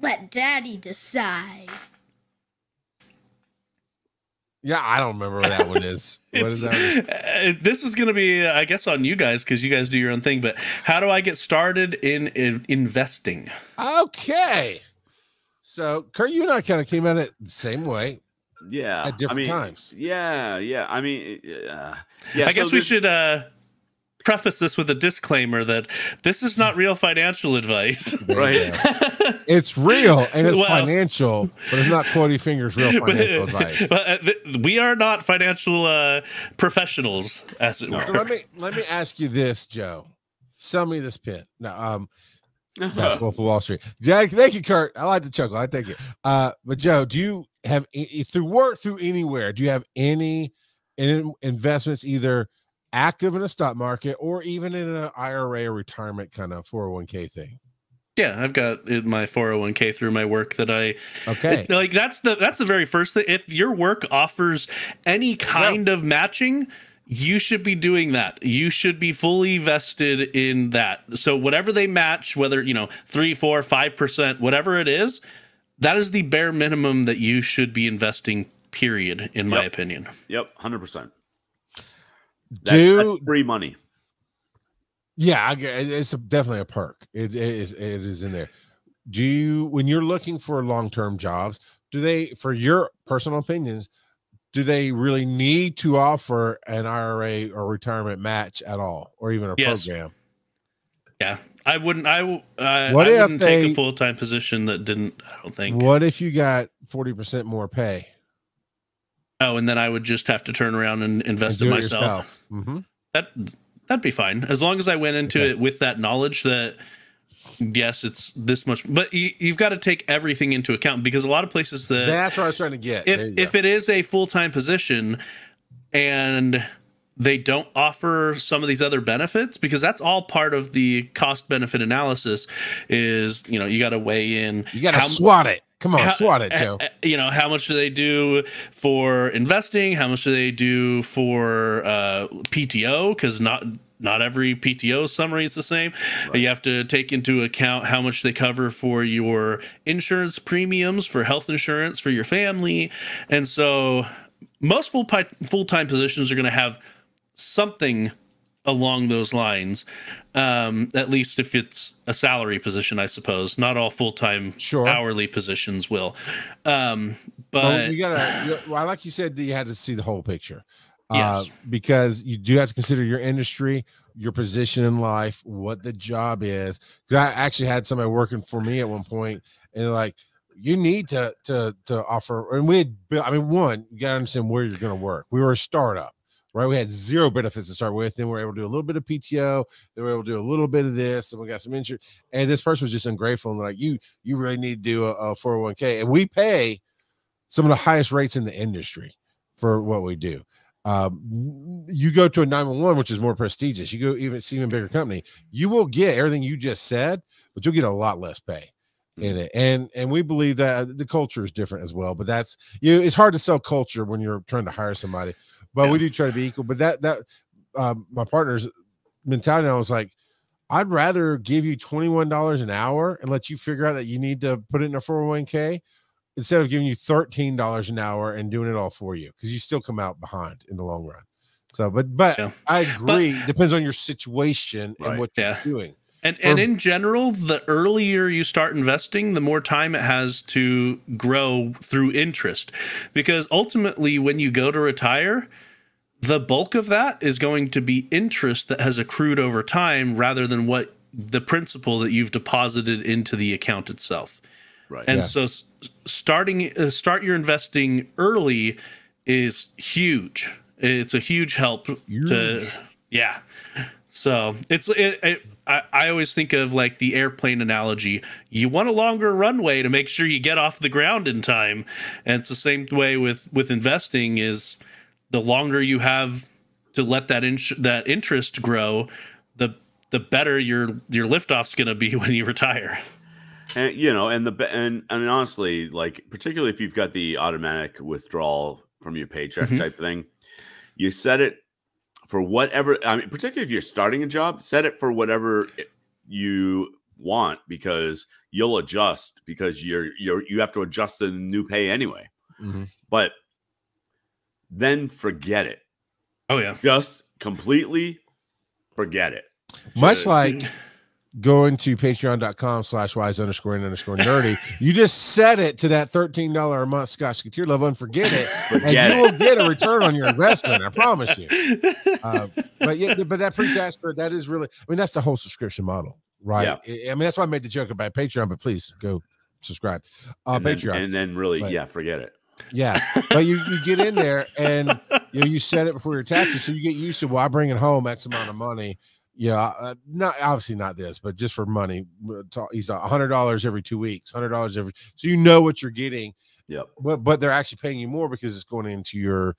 Let Daddy decide. Yeah, I don't remember what that one is. What is that? This is going to be, I guess, on you guys because you guys do your own thing. But how do I get started in investing? Okay. So, Kurt, you and I kind of came at it the same way. Yeah. At different times. Yeah. I mean, yeah. I guess we should preface this with a disclaimer that this is not real financial advice. Right. It's real and it's financial, but it's not quotey fingers real financial advice. But we are not financial professionals, as it were. So let me ask you this, Joe. Sell me this pin. Now, that's Wolf of Wall Street. Jack, thank you, Kurt. I like the chuckle. I thank you. But Joe, do you have through anywhere? Do you have any investments either active in a stock market or even in an IRA or retirement kind of 401k thing? Yeah, I've got my 401k through my work that like that's the very first thing. If your work offers any kind of matching, you should be doing that. You should be fully vested in that. So whatever they match, whether 3, 4, 5%, whatever it is, that is the bare minimum that you should be investing, period, in my opinion. Yep, 100%. That's free money. Yeah, it's definitely a perk. It is in there. Do you, when you're looking for long-term jobs, do they, for your personal opinions, do they really need to offer an IRA or retirement match at all, or even a program? Yeah, I wouldn't. I what if wouldn't take a full-time position that didn't. I don't think. What if you got 40% more pay? Oh, and then I would just have to turn around and invest in myself. Mm-hmm. That'd be fine, as long as I went into it with that knowledge that yes, it's this much. But you've got to take everything into account, because a lot of places that's what I was trying to get. If it is a full-time position and they don't offer some of these other benefits, because that's all part of the cost benefit analysis, is you got to weigh in. You got to SWOT it. Come on, SWOT it, Joe. How much do they do for investing? How much do they do for PTO? Because not every PTO summary is the same. Right. You have to take into account how much they cover for your insurance premiums, for health insurance for your family. And so most full-time positions are going to have something along those lines, at least if it's a salary position, I suppose. Not all full-time hourly positions will. But you gotta, like you said, you had to see the whole picture. Yes. Because you do have to consider your industry, your position in life, what the job is. Because I actually had somebody working for me at one point, and they're like, you need to offer, and you gotta understand where you're going to work. We were a startup. Right, we had zero benefits to start with. Then we were able to do a little bit of PTO. Then we were able to do a little bit of this, and we got some insurance. And this person was just ungrateful and like, you really need to do a 401k. And we pay some of the highest rates in the industry for what we do. You go to a 911, which is more prestigious. You go even bigger company, you will get everything you just said, but you'll get a lot less pay in it. And we believe that the culture is different as well. But that's it's hard to sell culture when you're trying to hire somebody. But we do try to be equal. But that my partner's mentality, I was like, I'd rather give you $21 an hour and let you figure out that you need to put it in a 401k instead of giving you $13 an hour and doing it all for you, because you still come out behind in the long run. So, but I agree. Depends on your situation and what you're doing. And in general, the earlier you start investing, the more time it has to grow through interest. Because ultimately, when you go to retire, the bulk of that is going to be interest that has accrued over time rather than what the principal that you've deposited into the account itself. Right. And so start your investing early is huge. It's a huge help. So I always think of like the airplane analogy. You want a longer runway to make sure you get off the ground in time. And it's the same way with investing, is the longer you have to let that interest grow, the better your liftoff's going to be when you retire. And and honestly, like particularly if you've got the automatic withdrawal from your paycheck type thing, you set it for whatever. I mean, particularly if you're starting a job, set it for whatever you want, because you'll adjust, because you have to adjust to the new pay anyway. But then forget it. Oh yeah. Just completely forget it. Much like going to patreon.com/wise_in_nerdy. You just set it to that $13 a month Scotch tier level and forget it. And you will get a return on your investment. I promise you. But that pre-tax, that is really, I mean, that's the whole subscription model, right? I mean, that's why I made the joke about Patreon, but please go subscribe. Patreon. And then really, forget it. Yeah. But you get in there and you set it before your taxes. So you get used to, well, I bring it home X amount of money. Yeah, not obviously not this, but just for money, he's $100 every 2 weeks, $100 every, so you know what you're getting. Yep. But they're actually paying you more because it's going into your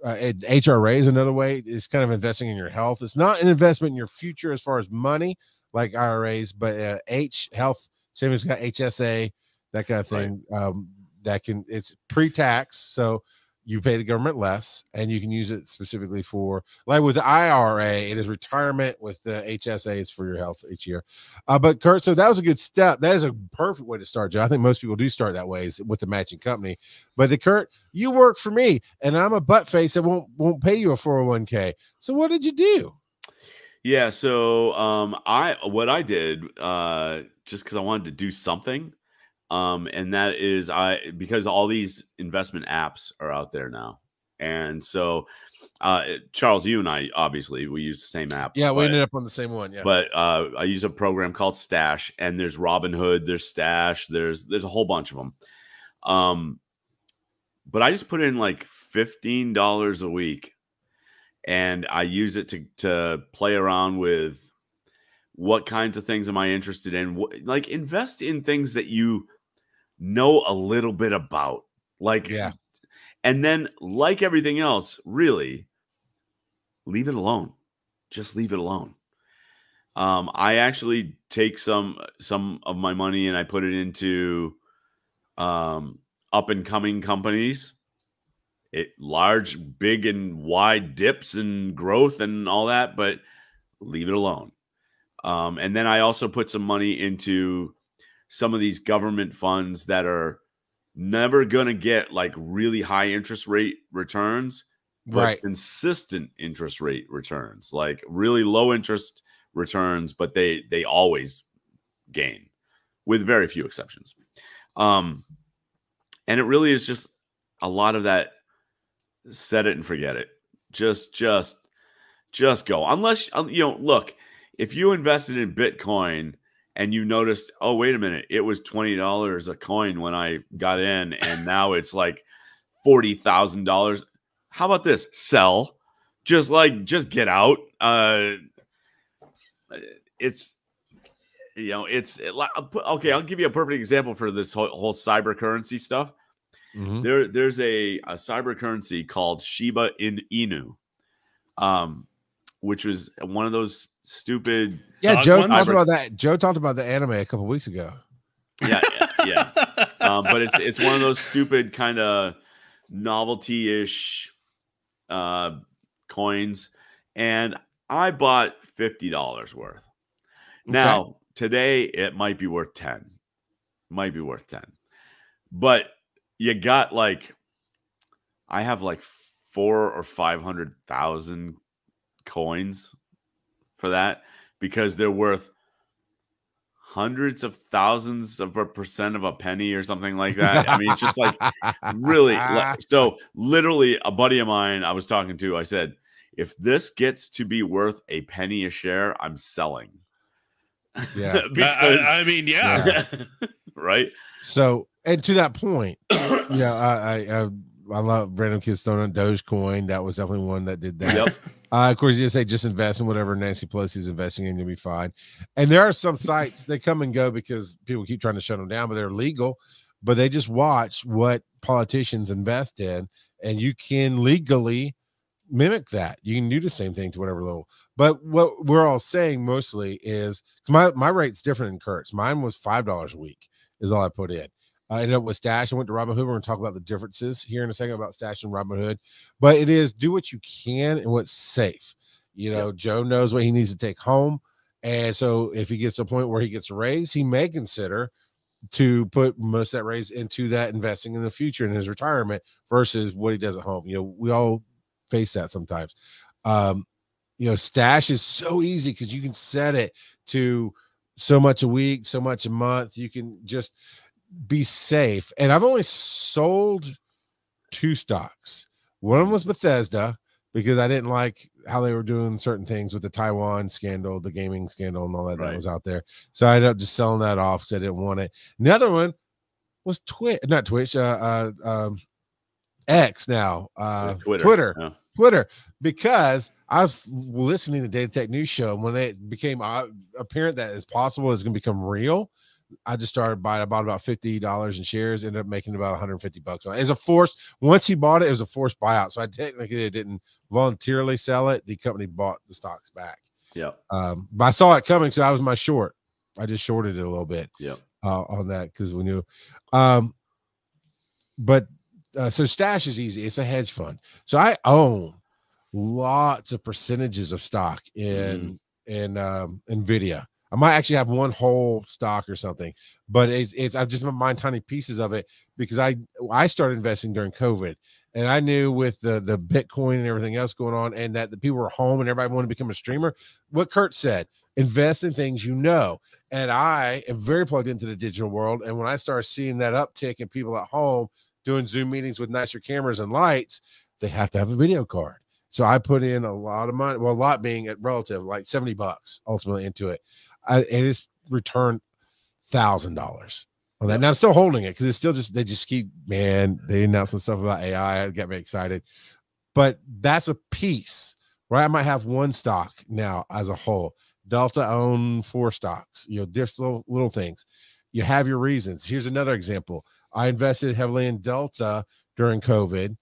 HRA is another way. It's kind of investing in your health. It's not an investment in your future as far as money like IRAs, but health savings got HSA, that kind of thing. Right. It's pre-tax, so you pay the government less, and you can use it specifically for, like with the IRA, it is retirement. With the HSA, it's for your health each year. But Kurt, so that was a good step. That is a perfect way to start, Joe. I think most people do start that way, is with the matching company. But Kurt, you work for me, and I'm a butt face that won't pay you a 401k. So what did you do? Yeah, so what I did, just because I wanted to do something. And that is because all these investment apps are out there now. And so, Charles, you and I, obviously we use the same app. Yeah. We ended up on the same one. Yeah. But, I use a program called Stash, and there's Robinhood, there's Stash, there's a whole bunch of them. But I just put in like $15 a week, and I use it to play around with what kinds of things am I interested in? Like, invest in things that you know a little bit about, and then, like everything else, really leave it alone. Just leave it alone. I actually take some of my money and I put it into up and coming companies, large, big and wide dips and growth and all that, but leave it alone. And then I also put some money into some of these government funds that are never going to get like really high interest rate returns, but consistent interest rate returns, like really low interest returns, but they always gain, with very few exceptions. And it really is just a lot of that set it and forget it. Just go. Unless, look, if you invested in Bitcoin and you noticed, oh, wait a minute, it was $20 a coin when I got in, and now it's like $40,000. How about this? Sell. Just get out. Okay. I'll give you a perfect example for this whole cyber currency stuff. There's a cyber currency called Shiba Inu, which was one of those stupid. Yeah, Joe talked about that. Joe talked about the anime a couple weeks ago. Yeah. But it's one of those stupid kind of novelty-ish coins, and I bought $50 worth. Okay. Now today it might be worth 10. But you got I have like 400,000 or 500,000 coins for that, because they're worth hundreds of thousands of a percent of a penny or something like that. I mean, it's just like really. So literally, a buddy of mine I was talking to, I said, if this gets to be worth a penny a share, I'm selling. Yeah. Because, I mean, yeah. Right. So, and to that point, I love random kids throwing on Dogecoin. That was definitely one that did that. Yep. Of course, you say just invest in whatever Nancy Pelosi's investing in, you'll be fine. And there are some sites, they come and go because people keep trying to shut them down, but they're legal. But they just watch what politicians invest in, and you can legally mimic that. You can do the same thing to whatever level. But what we're all saying mostly is, my rate's different than Kurt's. Mine was $5 a week is all I put in. I ended up with Stash. I went to Robinhood. We're going to talk about the differences here in a second about Stash and Robinhood. But it is do what you can and what's safe. Joe knows what he needs to take home, And so if he gets to a point where he gets a raise, he may consider to put most of that raise into that investing in the future in his retirement versus what he does at home. We all face that sometimes. Stash is so easy because you can set it to so much a week, so much a month. You can just be safe. And I've only sold 2 stocks. One of them was Bethesda because I didn't like how they were doing certain things with the Taiwan scandal, the gaming scandal, and all that that was out there. So I ended up just selling that off because I didn't want it. And the other one was not Twitch, X now, Twitter. Yeah. Twitter, because I was listening to Data Tech News Show, and when it became apparent that it's possible it's going to become real, I just started buying. I bought about $50 in shares, ended up making about $150 on it. As a force, once he bought it, it was a forced buyout. So I technically didn't voluntarily sell it. The company bought the stocks back. Yeah. But I saw it coming, so I was my short. I just shorted it a little bit. Yeah. On that because we knew. So stash is easy. It's a hedge fund. So I own lots of percentages of stock in Nvidia. I might actually have one whole stock or something, but I've just been buying tiny pieces of it because I started investing during COVID, and I knew with the Bitcoin and everything else going on, and that the people were home and everybody wanted to become a streamer. What Kurt said, invest in things you know. And I am very plugged into the digital world. And when I started seeing that uptick in people at home doing Zoom meetings with nicer cameras and lights, they have to have a video card. So I put in a lot of money, well, a lot being at relative, like $70 ultimately into it. And it's returned $1,000 on that. Yep. Now I'm still holding it because it's still they just keep, man, they announced some stuff about AI. It got me excited. But that's a piece, right? I might have one stock now as a whole. Delta own 4 stocks, just little things. You have your reasons. Here's another example. I invested heavily in Delta during COVID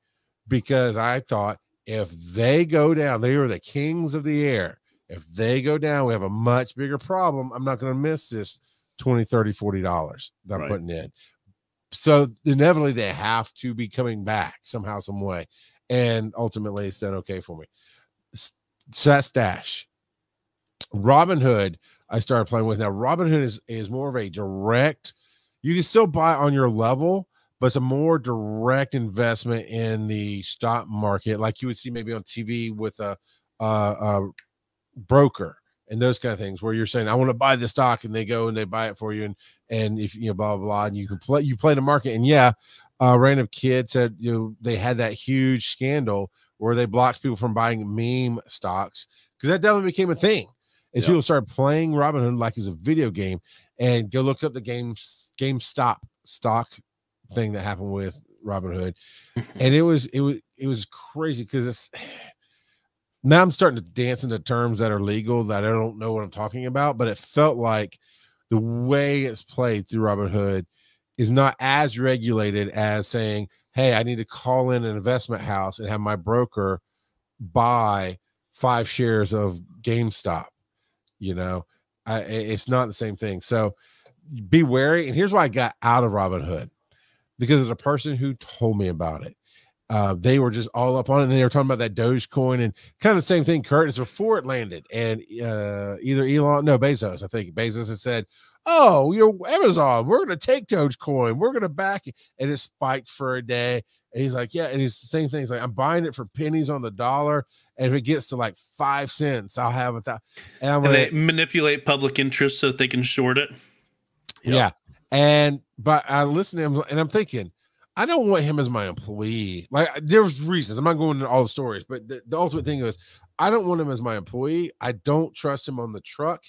because I thought if they go down, they are the kings of the air. If they go down, we have a much bigger problem. I'm not going to miss this $20, $30, $40 that I'm putting in. So inevitably they have to be coming back somehow, some way. And ultimately it's done okay for me. So that's stash. Robinhood, I started playing with. Now, Robinhood is more of a direct, you can still buy on your level, but it's a more direct investment in the stock market, like you would see maybe on TV with a broker and those kind of things, where you're saying, I want to buy the stock, and they go and they buy it for you. And if blah, blah, blah, and you play the market. And random kid said, they had that huge scandal where they blocked people from buying meme stocks because that definitely became a thing. As people started playing Robinhood like it's a video game, and go look up the GameStop stock thing that happened with Robinhood. And it was crazy because it's now I'm starting to dance into terms that are legal that I don't know what I'm talking about, but it felt like the way it's played through Robinhood is not as regulated as saying, hey, I need to call in an investment house and have my broker buy 5 shares of GameStop. It's not the same thing. So be wary. And here's why I got out of Robinhood, because of the person who told me about it. They were just all up on it, and they were talking about that Dogecoin and kind of the same thing, Kurt, is before it landed. And Bezos, I think Bezos has said, oh, you're Amazon, we're going to take Dogecoin, we're going to back it. And it spiked for a day. And he's like, yeah. And he's the same thing. He's like, I'm buying it for pennies on the dollar. And if it gets to like 5 cents, I'll have it. And they manipulate public interest so that they can short it. Yep. Yeah. But I listen to him and I'm thinking, I don't want him as my employee. Like, there's reasons. I'm not going into all the stories, but the ultimate thing is I don't want him as my employee. I don't trust him on the truck.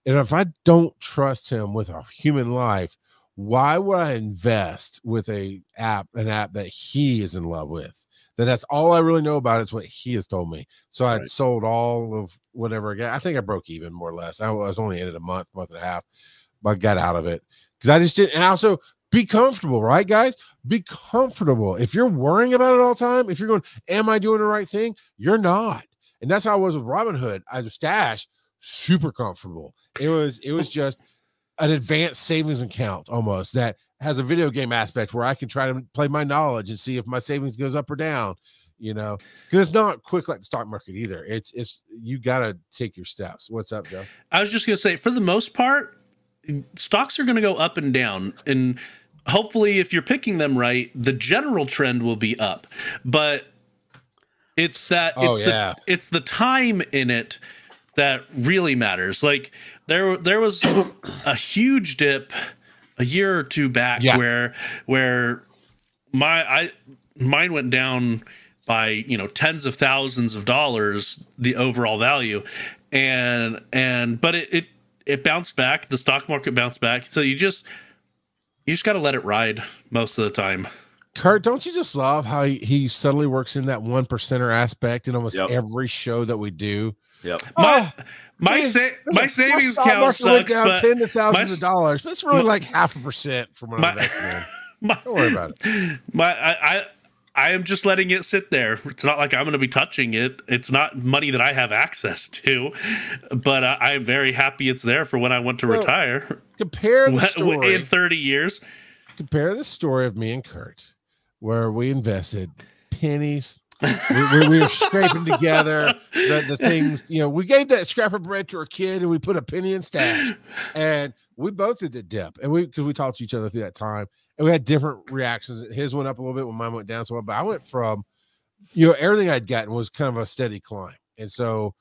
And if I don't trust him with a human life, why would I invest with an app that he is in love with? That's all I really know about. It's what he has told me. So I sold all of whatever I got. I think I broke even, more or less. I was only in it a month and a half, but I got out of it because I just didn't. And also be comfortable, right, guys? Be comfortable. If you're worrying about it all the time, if you're going, am I doing the right thing? You're not. And that's how I was with Robinhood. I was stash, super comfortable. It was just an advanced savings account almost that has a video game aspect where I can try to play my knowledge and see if my savings goes up or down. because it's not quick like the stock market either. It's you got to take your steps. What's up, Joe? I was just going to say, for the most part, stocks are going to go up and down, and hopefully if you're picking them right, the general trend will be up. But it's it's the time in it that really matters. Like there was a huge dip a year or two back where mine went down by tens of thousands of dollars, the overall value, but it bounced back. The stock market bounced back. So you just got to let it ride most of the time. Kurt, don't you just love how he subtly works in that 1%er aspect in almost every show that we do? Yep. My savings account sucks, down but tens of thousands of dollars. But it's really like 0.5% from what I'm investing in. Don't worry about it. I am just letting it sit there. It's not like I'm going to be touching it. It's not money that I have access to, but I am very happy it's there for when I want to retire. Compare the story in 30 years. Compare the story of me and Kurt, where we invested pennies. we were scraping together the things. We gave that scrap of bread to our kid, and we put a penny in stash, and we both did the dip, and because we talked to each other through that time. And we had different reactions. His went up a little bit when mine went down. But I went from, everything I'd gotten was kind of a steady climb. And so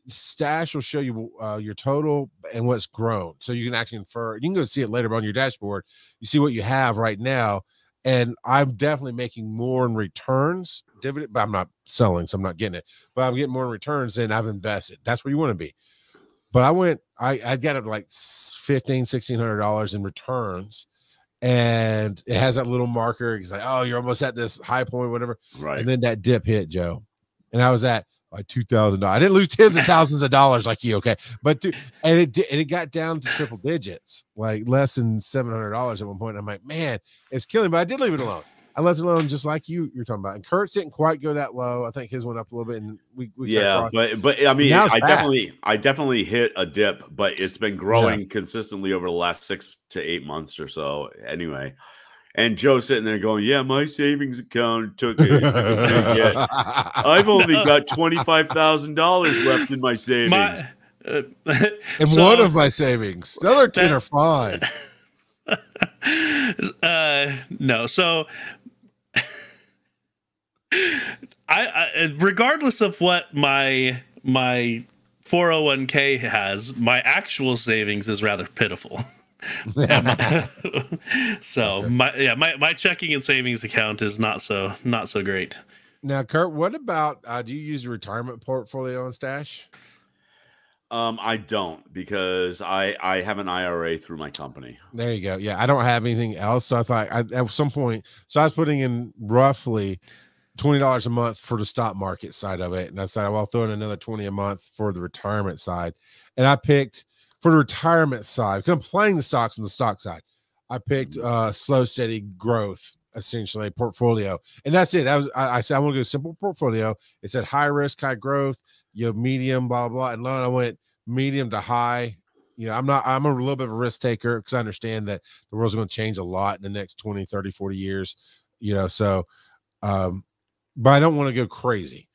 Stash will show you your total and what's grown. So you can actually infer, you can go see it later on your dashboard. You see what you have right now. And I'm definitely making more in returns, dividend, but I'm not selling, so I'm not getting it. But I'm getting more in returns than I've invested. That's where you want to be. But I got it like $1,600 in returns, and it has that little marker. He's like, oh, you're almost at this high point, whatever. Right. And then that dip hit, Joe. And I was at like $2,000. I didn't lose tens of thousands of dollars like you, okay? But it got down to triple digits, like less than $700 at one point. I'm like, man, it's killing me. But I did leave it alone. I left it alone, just like you're talking about. And Kurt's didn't quite go that low. I think his went up a little bit, and we but I mean, I definitely hit a dip, but it's been growing consistently over the last 6 to 8 months or so. Anyway, and Joe's sitting there going, "Yeah, my savings account took it. I've only got $25,000 left in my savings, and one of my savings. The other 10 are fine." No, so I regardless of what my 401k has, my actual savings is rather pitiful. So my checking and savings account is not so great. Now, Kurt, what about do you use a retirement portfolio and Stash? I don't, because I have an IRA through my company. There you go. Yeah, I don't have anything else. So I thought at some point, so I was putting in roughly $20 a month for the stock market side of it. And I said, well, I'll throw in another 20 a month for the retirement side. And I picked for the retirement side, because I'm playing the stocks on the stock side. I picked slow, steady growth, essentially portfolio. And that's it. I said, I want to go simple portfolio. It said high risk, high growth, medium, blah, blah. And I went medium to high. I'm a little bit of a risk taker, because I understand that the world's going to change a lot in the next 20, 30, 40 years, so, but I don't want to go crazy.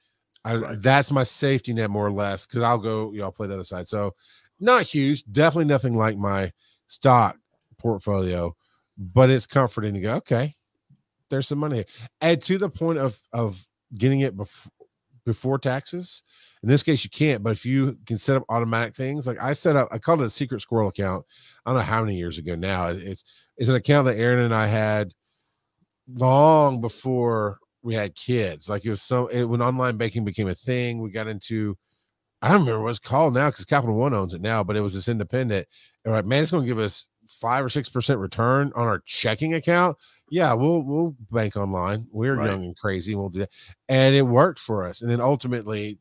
That's my safety net, more or less, because I'll go, I'll play the other side. So not huge, definitely nothing like my stock portfolio, but it's comforting to go, okay, there's some money. And to the point of getting it before taxes. In this case, you can't, but if you can set up automatic things, like I called it a secret squirrel account. I don't know how many years ago now. It's an account that Aaron and I had long before we had kids. Like when online banking became a thing, we got into, I don't remember what it's called now, because Capital One owns it now, but it was this independent. And we're like, man, it's going to give us 5 or 6% return on our checking account. Yeah, we'll bank online. We're young and crazy. We'll do that. And it worked for us. And then ultimately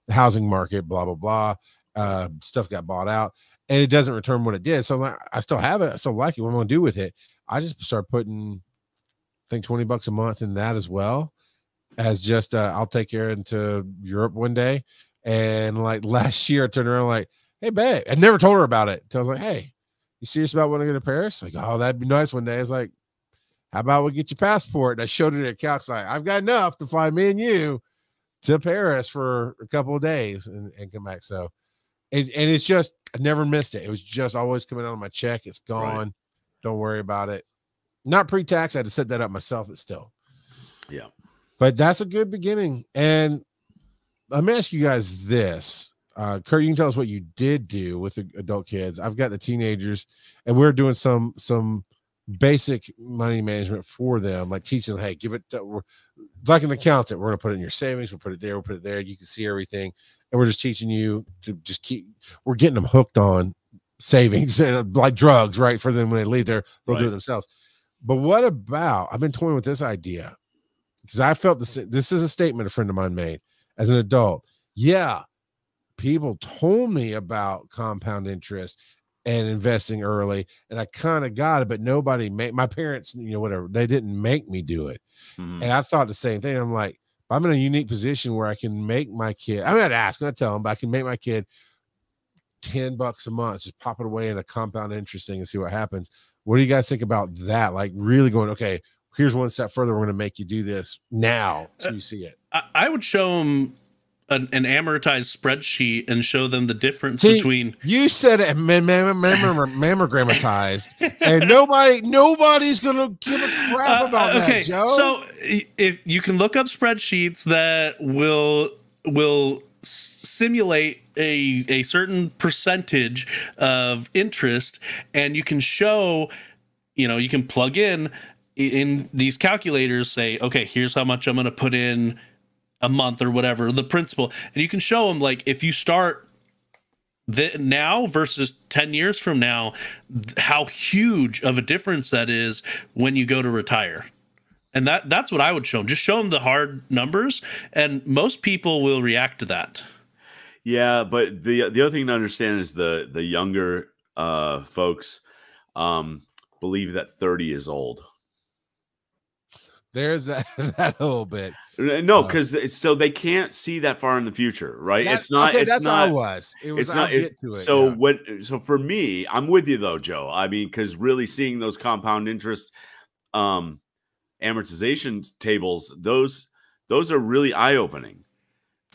the housing market, blah, blah, blah, stuff got bought out, and it doesn't return what it did. So I'm like, I still have it. I still like it. What am I going to do with it? I just start putting, I think, $20 a month in that as well, as just, I'll take Aaron to Europe one day. And like last year I turned around like, hey, babe, I never told her about it. So I was like, hey, you serious about wanting to go to Paris? Like, oh, that'd be nice one day. I was like, how about we get your passport? And I showed it at Cal's like, I've got enough to fly me and you to Paris for a couple of days and come back. So, and it's just, I never missed it. It was just always coming out of my check. It's gone. Right. Don't worry about it. Not pre-tax. I had to set that up myself, but still. Yeah. But that's a good beginning. And let me ask you guys this. Kurt, you can tell us what you did do with the adult kids. I've got the teenagers, and we're doing some basic money management for them, like teaching them, hey, give it like an accountant. We're going to put it in your savings. We'll put it there. We'll put it there. You can see everything. And we're just teaching you to just we're getting them hooked on savings and like drugs, right? For them when they leave there, they'll do it themselves. But what about, I've been toying with this idea because I felt this is a statement a friend of mine made as an adult. Yeah, people told me about compound interest and investing early, and I kind of got it, but nobody my parents, whatever, they didn't make me do it. And I thought the same thing. I'm like, I'm in a unique position where I can make my kid, I'm not asking, I tell them, but I can make my kid $10 a month, just pop it away in a compound interest thing and see what happens. What do you guys think about that? Like really going, okay, here's one step further. We're going to make you do this now so you see it. I would show them an amortized spreadsheet and show them the difference between. You said it mammogrammatized, and nobody's gonna give a crap about that, Joe. So if you can look up spreadsheets that will simulate a certain percentage of interest, and you can show, you can plug in these calculators, say, okay, here's how much I'm going to put in a month or whatever, the principal, and you can show them, like, if you start now versus 10 years from now, how huge of a difference that is when you go to retire. And that's what I would show them. Just show them the hard numbers, and most people will react to that. Yeah, but the other thing to understand is the younger folks believe that 30 is old. There's that a little bit. No, because so they can't see that far in the future, right? It's not. Okay, it's that's not. how it was. It was. It's not. Get to it. So So for me, I'm with you though, Joe. I mean, because really seeing those compound interest amortization tables, those are really eye opening.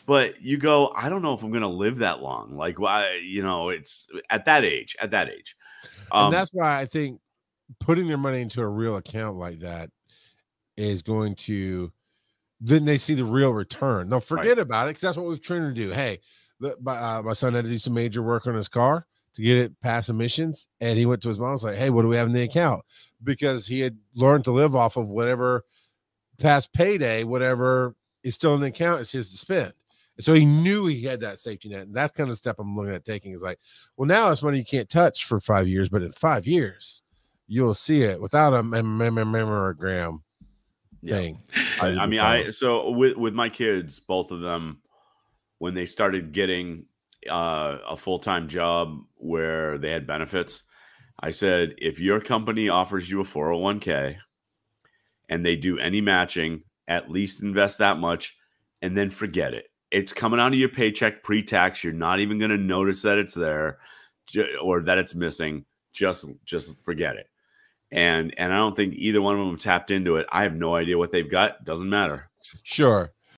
But you go, I don't know if I'm going to live that long. Like, why? It's at that age. And that's why I think putting their money into a real account like that is going to, then they see the real return. They'll forget about it because that's what we've trained to do. Hey, my son had to do some major work on his car to get it past emissions, and he went to his mom and was like, hey, what do we have in the account? Because he had learned to live off of whatever past payday, whatever is still in the account is his to spend. And so he knew he had that safety net. And that's kind of step I'm looking at taking is like, well, now it's money you can't touch for 5 years, but in 5 years, you'll see it without a mammogram thing. So with my kids, both of them, when they started getting a full-time job where they had benefits, I said, if your company offers you a 401k and they do any matching, at least invest that much and then forget it. It's coming out of your paycheck pre-tax. You're not even going to notice that it's there or that it's missing. Just forget it. And I don't think either one of them tapped into it. I have no idea what they've got. Doesn't matter. Sure.